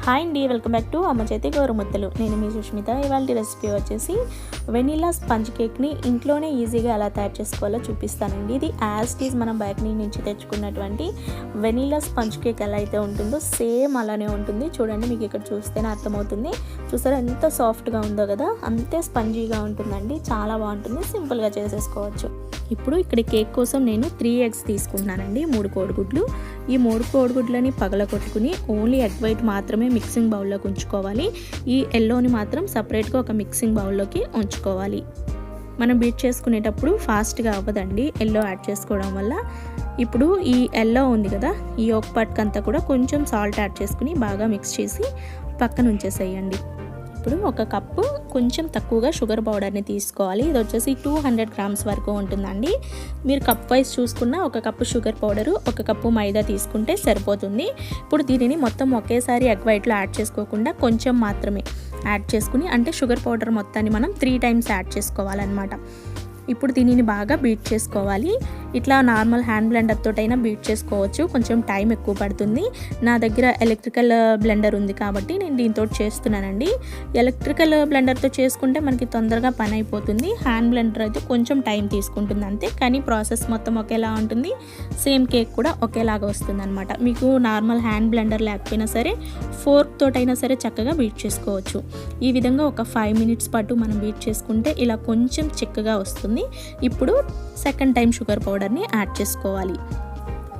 Hi అండి, welcome back to అమ్మ చేతి గోరుముద్దలు. నేను మీ సుష్మిత. ఇవాళ రెసిపీ వచ్చేసి వెనీలా స్పంజ్ కేక్ని ఇంట్లోనే ఈజీగా ఎలా తయారు చేసుకోవాలో చూపిస్తానండి. ఇది యాజ్ ఇట్ ఈజ్ మనం బేకరీ నుంచి తెచ్చుకున్నటువంటి వెనీలా స్పంజ్ కేక్ ఎలా అయితే ఉంటుందో సేమ్ అలానే ఉంటుంది. చూడండి, మీకు ఇక్కడ చూస్తేనే అర్థమవుతుంది. చూసారా ఎంత సాఫ్ట్గా ఉందో కదా, అంతే స్పంజీగా ఉంటుందండి. చాలా బాగుంటుంది, సింపుల్గా చేసేసుకోవచ్చు. ఇప్పుడు ఇక్కడ కేక్ కోసం నేను 3 eggs తీసుకుంటున్నానండి, 3 కోడిగుడ్లు. ఈ 3 కోడిగుడ్లని పగలగొట్టుకుని ఓన్లీ ఎగ్ వైట్ మాత్రమే మిక్సింగ్ బౌల్లోకి ఉంచుకోవాలి. ఈ ఎల్లోని మాత్రం సపరేట్గా ఒక మిక్సింగ్ బౌల్లోకి ఉంచుకోవాలి. మనం బీట్ చేసుకునేటప్పుడు ఫాస్ట్గా అవ్వదండి ఎల్లో యాడ్ చేసుకోవడం వల్ల. ఇప్పుడు ఈ ఎల్లో ఉంది కదా, ఈ ఒక పట్కంతా కూడా కొంచెం సాల్ట్ యాడ్ చేసుకుని బాగా మిక్స్ చేసి పక్కన ఉంచేసేయండి. ఇప్పుడు ఒక కప్పు కొంచెం తక్కువగా షుగర్ పౌడర్ని తీసుకోవాలి. ఇది వచ్చేసి 200 grams వరకు ఉంటుందండి. మీరు కప్ వైజ్ చూసుకున్న ఒక కప్పు షుగర్ పౌడరు, ఒక కప్పు మైదా తీసుకుంటే సరిపోతుంది. ఇప్పుడు దీనిని మొత్తం ఒకేసారి ఎగ్ వైట్లో యాడ్ చేసుకోకుండా కొంచెం మాత్రమే యాడ్ చేసుకుని, అంటే షుగర్ పౌడర్ మొత్తాన్ని మనం 3 times యాడ్ చేసుకోవాలన్నమాట. ఇప్పుడు దీనిని బాగా బీట్ చేసుకోవాలి. ఇట్లా నార్మల్ హ్యాండ్ బ్లెండర్ తోటైనా బీట్ చేసుకోవచ్చు, కొంచెం టైం ఎక్కువ పడుతుంది. నా దగ్గర ఎలక్ట్రికల్ బ్లెండర్ ఉంది కాబట్టి నేను దీంతో చేస్తున్నానండి. ఎలక్ట్రికల్ బ్లెండర్తో చేసుకుంటే మనకి తొందరగా పని అయిపోతుంది. హ్యాండ్ బ్లెండర్ అయితే కొంచెం టైం తీసుకుంటుంది అంతే, కానీ ప్రాసెస్ మొత్తం ఒకేలా ఉంటుంది. సేమ్ కేక్ కూడా ఒకేలాగా వస్తుంది అనమాట. మీకు నార్మల్ హ్యాండ్ బ్లెండర్ లేకపోయినా సరే ఫోర్క్ తోటైనా సరే చక్కగా బీట్ చేసుకోవచ్చు. ఈ విధంగా ఒక 5 minutes పాటు మనం బీట్ చేసుకుంటే ఇలా కొంచెం చిక్కగా వస్తుంది. ఇప్పుడు సెకండ్ టైం షుగర్ పౌడర్ని యాడ్ చేసుకోవాలి.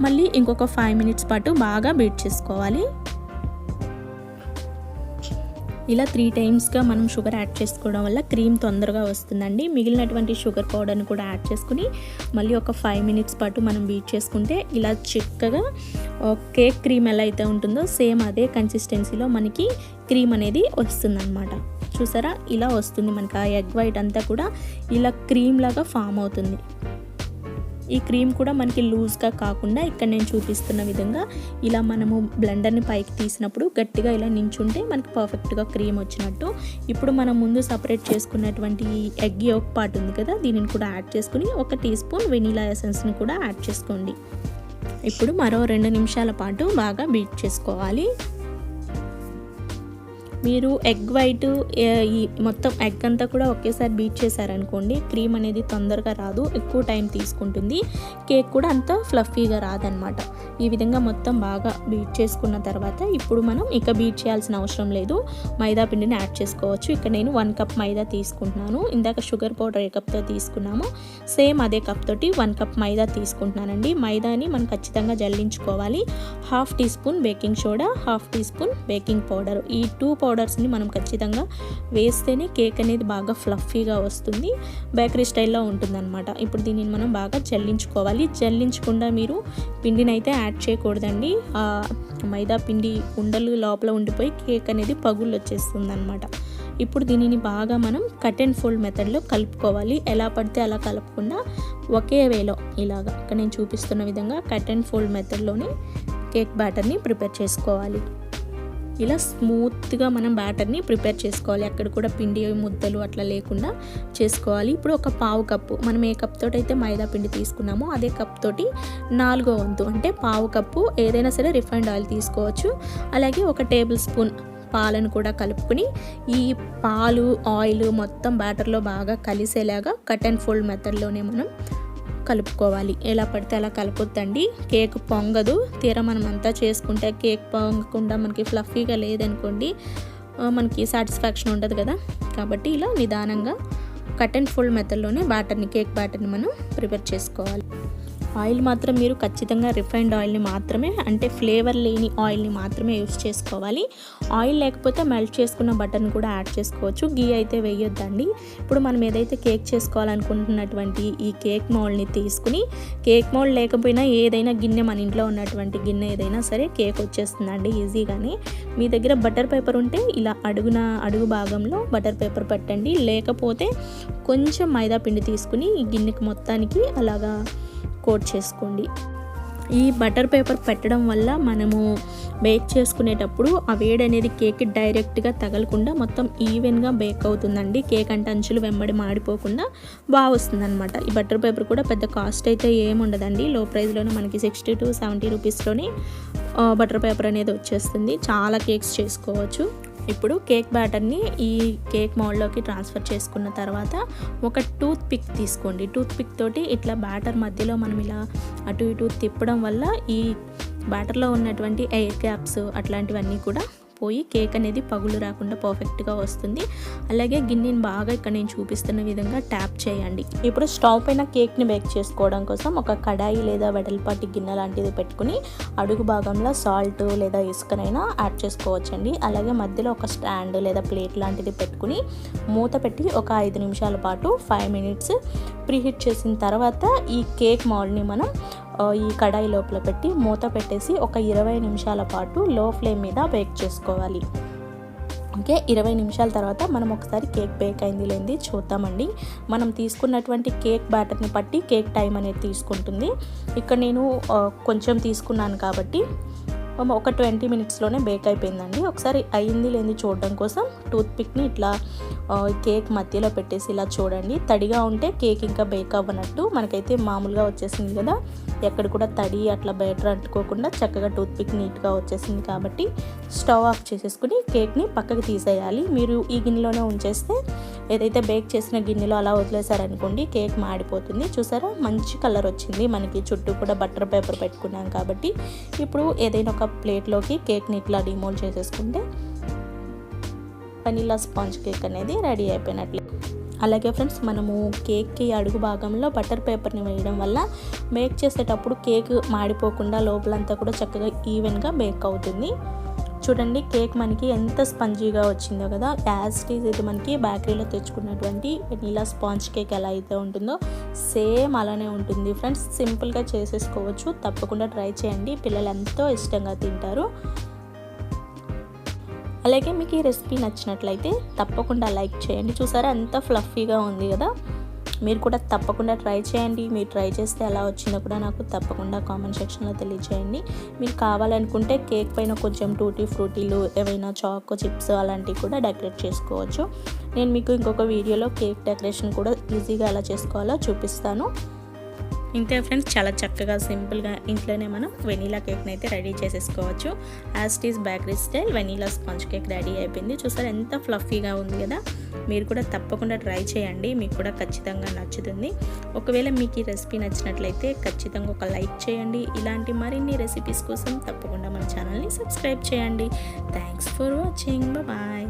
మళ్ళీ ఇంకొక 5 minutes పాటు బాగా బీట్ చేసుకోవాలి. ఇలా 3 timesగా మనం షుగర్ యాడ్ చేసుకోవడం వల్ల క్రీమ్ తొందరగా వస్తుందండి. మిగిలినటువంటి షుగర్ పౌడర్ని కూడా యాడ్ చేసుకుని మళ్ళీ ఒక 5 minutes పాటు మనం బీట్ చేసుకుంటే ఇలా చిక్కగా కేక్ క్రీమ్ ఎలా అయితే ఉంటుందో సేమ్ అదే కన్సిస్టెన్సీలో మనకి క్రీమ్ అనేది వస్తుందన్నమాట. చూసారా, ఇలా వస్తుంది మనకి. ఆ ఎగ్ వైట్ అంతా కూడా ఇలా క్రీమ్ లాగా ఫామ్ అవుతుంది. ఈ క్రీమ్ కూడా మనకి లూజ్గా కాకుండా ఇక్కడ నేను చూపిస్తున్న విధంగా ఇలా మనము బ్లెండర్ని పైకి తీసినప్పుడు గట్టిగా ఇలా నించుంటే మనకి పర్ఫెక్ట్గా క్రీమ్ వచ్చినట్టు. ఇప్పుడు మనం ముందు సపరేట్ చేసుకున్నటువంటి ఎగ్ యోక్ పార్ట్ ఉంది కదా, దీనిని కూడా యాడ్ చేసుకుని 1 teaspoon వెనీలా ఎసెన్స్ని కూడా యాడ్ చేసుకోండి. ఇప్పుడు మరో 2 నిమిషాల పాటు బాగా బీట్ చేసుకోవాలి. మీరు ఎగ్ వైట్ ఈ మొత్తం ఎగ్ అంతా కూడా ఒకేసారి బీట్ చేశారనుకోండి, క్రీమ్ అనేది తొందరగా రాదు, ఎక్కువ టైం తీసుకుంటుంది. కేక్ కూడా అంత ఫ్లఫీగా రాదనమాట. ఈ విధంగా మొత్తం బాగా బీట్ చేసుకున్న తర్వాత ఇప్పుడు మనం ఇక బీట్ చేయాల్సిన అవసరం లేదు, మైదా పిండిని యాడ్ చేసుకోవచ్చు. ఇక్కడ నేను 1 cup మైదా తీసుకుంటున్నాను. ఇందాక షుగర్ పౌడర్ ఏ కప్తో తీసుకున్నామో సేమ్ అదే కప్ తోటి 1 cup మైదా తీసుకుంటున్నానండి. మైదాని మనం ఖచ్చితంగా జల్లించుకోవాలి. 1/2 teaspoon baking soda, 1/2 teaspoon baking powder. ఈ 2 పౌడర్స్ని మనం ఖచ్చితంగా వేస్తేనే కేక్ అనేది బాగా ఫ్లఫీగా వస్తుంది, బేకరీ స్టైల్లో ఉంటుందన్నమాట. ఇప్పుడు దీనిని మనం బాగా జల్లించుకోవాలి. జల్లించకుండా మీరు పిండిని అయితే యాడ్ చేయకూడదండి. మైదా పిండి ఉండలు లోపల ఉండిపోయి కేక్ అనేది పగుళ్ళు వచ్చేస్తుంది అనమాట. ఇప్పుడు దీనిని బాగా మనం కట్ అండ్ ఫోల్డ్ మెథడ్లో కలుపుకోవాలి. ఎలా పడితే అలా కలపకుండా ఒకే వేలో ఇలాగా ఇక్కడ నేను చూపిస్తున్న విధంగా కట్ అండ్ ఫోల్డ్ మెథడ్లోనే కేక్ బ్యాటర్ని ప్రిపేర్ చేసుకోవాలి. ఇలా స్మూత్గా మనం బ్యాటర్ని ప్రిపేర్ చేసుకోవాలి. అక్కడ కూడా పిండి ముద్దలు అట్లా లేకుండా చేసుకోవాలి. ఇప్పుడు ఒక 1/2 cup మనం ఏ కప్ తోటి అయితే మైదా పిండి తీసుకున్నామో అదే కప్ తోటి 4వ వంతు అంటే 1/2 cup ఏదైనా సరే రిఫైండ్ ఆయిల్ తీసుకోవచ్చు. అలాగే 1 tablespoon పాలను కూడా కలుపుకొని ఈ పాలు ఆయిల్ మొత్తం బ్యాటర్లో బాగా కలిసేలాగా కట్ అండ్ ఫోల్డ్ మెథడ్లోనే మనం కలుపుకోవాలి. ఎలా పడితే అలా కలపొద్దండి, కేక్ పొంగదు. తీరా మనం అంతా చేసుకుంటే కేక్ పొంగకుండా మనకి ఫ్లఫీగా లేదనుకోండి, మనకి సాటిస్ఫాక్షన్ ఉండదు కదా. కాబట్టి ఇలా నిదానంగా కట్ అండ్ ఫోల్డ్ మెథడ్లోనే కేక్ బ్యాటర్ని మనం ప్రిపేర్ చేసుకోవాలి. ఆయిల్ మాత్రం మీరు ఖచ్చితంగా రిఫైన్డ్ ఆయిల్ని మాత్రమే, అంటే ఫ్లేవర్ లేని ఆయిల్ని మాత్రమే యూస్ చేసుకోవాలి. ఆయిల్ లేకపోతే మెల్ట్ చేసుకున్న బటర్ని కూడా యాడ్ చేసుకోవచ్చు, గీ అయితే వేయొద్దండి. ఇప్పుడు మనం ఏదైతే కేక్ చేసుకోవాలనుకుంటున్నటువంటి ఈ కేక్ మౌల్డ్ని తీసుకుని, కేక్ మౌల్డ్ లేకపోయినా ఏదైనా గిన్నె, మన ఇంట్లో ఉన్నటువంటి గిన్నె ఏదైనా సరే కేక్ వచ్చేస్తుందండి ఈజీగానే. మీ దగ్గర బటర్ పేపర్ ఉంటే ఇలా అడుగు భాగంలో బటర్ పేపర్ పెట్టండి. లేకపోతే కొంచెం మైదా పిండి తీసుకుని ఈ గిన్నెకి మొత్తానికి అలాగా కోట్ చేసుకోండి. ఈ బటర్ పేపర్ పెట్టడం వల్ల మనము బేక్ చేసుకునేటప్పుడు ఆ వేడి అనేది కేక్ డైరెక్ట్గా తగలకుండా మొత్తం ఈవెన్గా బేక్ అవుతుందండి. కేక్ అంటే అంచులు వెంబడి మాడిపోకుండా బాగా వస్తుందన్నమాట. ఈ బటర్ పేపర్ కూడా పెద్ద కాస్ట్ అయితే ఏముండదండి. లో ప్రైస్లోనే మనకి 60 to 70 రూపీస్లోనే బటర్ పేపర్ అనేది వచ్చేస్తుంది. చాలా కేక్స్ చేసుకోవచ్చు. ఇప్పుడు కేక్ బ్యాటర్ని ఈ కేక్ మౌల్డ్లోకి ట్రాన్స్ఫర్ చేసుకున్న తర్వాత ఒక టూత్ పిక్ తీసుకోండి. టూత్ పిక్ తోటి ఇట్లా బ్యాటర్ మధ్యలో మనం ఇలా అటు ఇటు తిప్పడం వల్ల ఈ బ్యాటర్లో ఉన్నటువంటి ఎయిర్ గ్యాప్స్ అట్లాంటివన్నీ కూడా పోయి కేక్ అనేది పగులు రాకుండా పర్ఫెక్ట్గా వస్తుంది. అలాగే గిన్నెని బాగా ఇక్కడ నేను చూపిస్తున్న విధంగా ట్యాప్ చేయండి. ఇప్పుడు స్టవ్ పైన కేక్ని బేక్ చేసుకోవడం కోసం ఒక కడాయి లేదా వెడల్పాటి గిన్నె లాంటిది పెట్టుకుని అడుగు భాగంలో సాల్ట్ లేదా ఇసుకనైనా యాడ్ చేసుకోవచ్చండి. అలాగే మధ్యలో ఒక స్టాండ్ లేదా ప్లేట్ లాంటిది పెట్టుకుని మూత పెట్టి ఒక 5 నిమిషాల పాటు 5 minutes ప్రీహీట్ చేసిన తర్వాత ఈ కేక్ మౌల్డ్ని మనం ఈ కడాయి లోపల పెట్టి మూత పెట్టేసి ఒక 20 నిమిషాల పాటు లో ఫ్లేమ్ మీద బేక్ చేసుకోవాలి. ఓకే, 20 నిమిషాల తర్వాత మనం ఒకసారి కేక్ బేక్ అయింది లేనిది చూద్దామండి. మనం తీసుకున్నటువంటి కేక్ బ్యాటర్ని బట్టి కేక్ టైం అనేది తీసుకుంటుంది. ఇక్కడ నేను కొంచెం తీసుకున్నాను కాబట్టి ఒక 20 minutesలోనే బేక్ అయిపోయిందండి. ఒకసారి అయింది లేనిది చూడడం కోసం టూత్ పిక్ని ఇట్లా కేక్ మధ్యలో పెట్టేసి ఇలా చూడండి. తడిగా ఉంటే కేక్ ఇంకా బేక్ అవ్వనట్టు. మనకైతే మామూలుగా వచ్చేసింది కదా, ఎక్కడ కూడా తడి అట్లా బ్యాటర్ అంటుకోకుండా చక్కగా టూత్ పిక్ నీట్గా వచ్చేసింది కాబట్టి స్టవ్ ఆఫ్ చేసేసుకుని కేక్ని పక్కకి తీసేయాలి. మీరు ఈ గిన్నెలోనే ఉంచేస్తే ఏదైతే బేక్ చేసిన గిన్నెలో అలా వదిలేసారనుకోండి కేక్ మాడిపోతుంది. చూసారా, మంచి కలర్ వచ్చింది. మనకి చుట్టూ కూడా బటర్ పేపర్ పెట్టుకున్నాం కాబట్టి ఇప్పుడు ఏదైనా ఒక ప్లేట్లోకి కేక్ని ఇట్లా డిమోల్డ్ చేసేసుకుంటే వెనిలా స్పాంజ్ కేక్ అనేది రెడీ అయిపోయినట్లే. అలాగే ఫ్రెండ్స్, మనము కేక్కి అడుగు భాగంలో బటర్ పేపర్ని వేయడం వల్ల బేక్ చేసేటప్పుడు కేక్ మాడిపోకుండా లోపలంతా కూడా చక్కగా ఈవెన్గా బేక్ అవుతుంది. చూడండి, కేక్ మనకి ఎంత స్పంజీగా వచ్చిందో కదా. యాజ్ ఇట్ ఈజ్ ఇది మనకి బేకరీలో తెచ్చుకున్నటువంటి వెనిలా స్పాంజ్ కేక్ ఎలా అయితే ఉంటుందో సేమ్ అలానే ఉంటుంది ఫ్రెండ్స్. సింపుల్గా చేసేసుకోవచ్చు. తప్పకుండా ట్రై చేయండి. పిల్లలు ఎంతో ఇష్టంగా తింటారు. అలాగే మీకు ఈ రెసిపీ నచ్చినట్లయితే తప్పకుండా లైక్ చేయండి. చూసారా ఎంత ఫ్లఫీగా ఉంది కదా. మీరు కూడా తప్పకుండా ట్రై చేయండి. మీరు ట్రై చేస్తే ఎలా వచ్చిందో కూడా నాకు తప్పకుండా కామెంట్ సెక్షన్లో తెలియజేయండి. మీరు కావాలనుకుంటే కేక్ పైన కొంచెం టూటీ ఫ్రూటీలు ఏవైనా చాకో చిప్స్ అలాంటివి కూడా డెకరేట్ చేసుకోవచ్చు. నేను మీకు ఇంకొక వీడియోలో కేక్ డెకరేషన్ కూడా ఈజీగా ఎలా చేసుకోవాలో చూపిస్తాను. ఇంతే ఫ్రెండ్స్, చాలా చక్కగా సింపుల్గా ఇంట్లోనే మనం వెనీలా కేక్ని అయితే రెడీ చేసేసుకోవచ్చు. As it is bakery style vanilla sponge cake ready అయిపోయింది. చూసారు ఎంత ఫ్లఫీగా ఉంది కదా. మీరు కూడా తప్పకుండా ట్రై చేయండి. మీకు కూడా ఖచ్చితంగా నచ్చుతుంది. ఒకవేళ మీకు ఈ రెసిపీ నచ్చినట్లయితే ఖచ్చితంగా ఒక లైక్ చేయండి. ఇలాంటి మరిన్ని రెసిపీస్ కోసం తప్పకుండా మన ఛానల్ని సబ్స్క్రైబ్ చేయండి. Thanks for watching. బాయ్.